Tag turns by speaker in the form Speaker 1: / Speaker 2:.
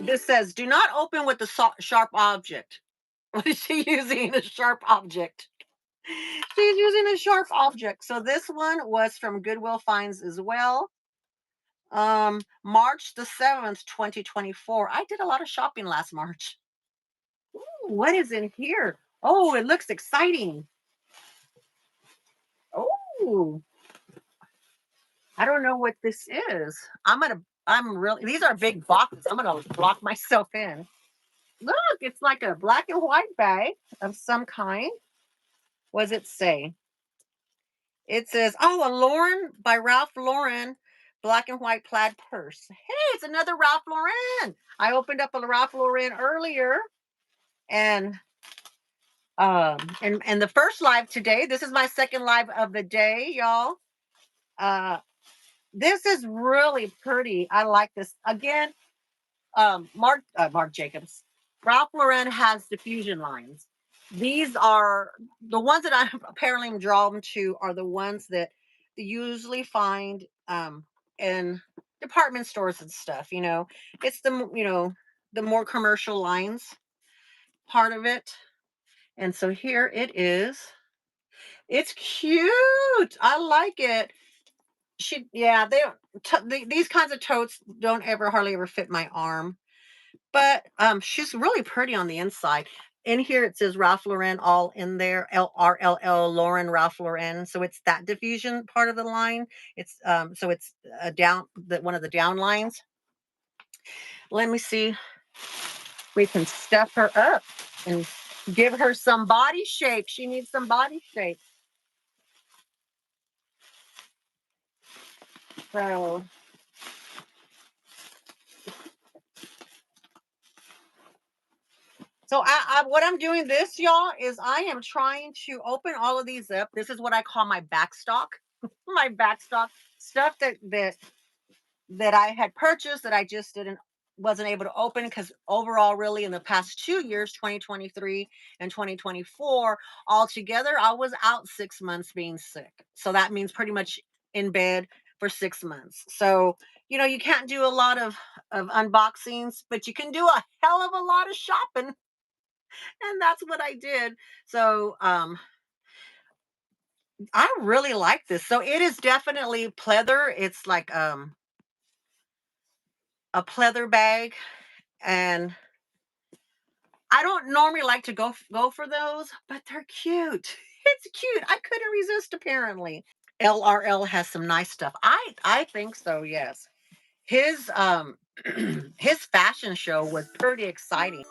Speaker 1: This says, do not open with the sharp object. What is she using? A sharp object. She's using a sharp object. So this one was from Goodwill Finds as well. March the 7th, 2024. I did a lot of shopping last March. Ooh, what is in here? Oh, it looks exciting. Oh, I don't know what this is. I'm really, these are big boxes. I'm gonna lock myself in. Look, it's like a black and white bag of some kind. What does it say? It says, oh, a Lauren by Ralph Lauren black and white plaid purse. Hey, it's another Ralph Lauren. I opened up a Ralph Lauren earlier, and and the first live today. This is my second live of the day, y'all. Uh this is really pretty. I like this. Again, Marc Jacobs. Ralph Lauren has diffusion lines. These are the ones that I apparently am drawn to are the ones that you usually find in department stores and stuff. It's the more commercial lines part of it. And so here it is. It's cute. I like it. Yeah, these kinds of totes don't ever hardly ever fit my arm. But she's really pretty on the inside. In here it says Ralph Lauren all in there, LRLL Lauren Ralph Lauren. So it's that diffusion part of the line. It's so it's one of the down lines. Let me see. We can stuff her up and give her some body shape. She needs some body shape. So what I'm doing this, y'all, is I am trying to open all of these up. This is what I call my backstock. My backstock stuff that I had purchased that I just wasn't able to open because overall, really, in the past 2 years, 2023 and 2024, altogether, I was out 6 months being sick. So that means pretty much in bed for 6 months. So you can't do a lot of unboxings, but you can do a hell of a lot of shopping, and that's what I did. So I really like this. So it is definitely pleather. It's like a pleather bag, and I don't normally like to go for those, but they're cute. It's cute. I couldn't resist apparently. LRL has some nice stuff. I think so, yes. His his fashion show was pretty exciting.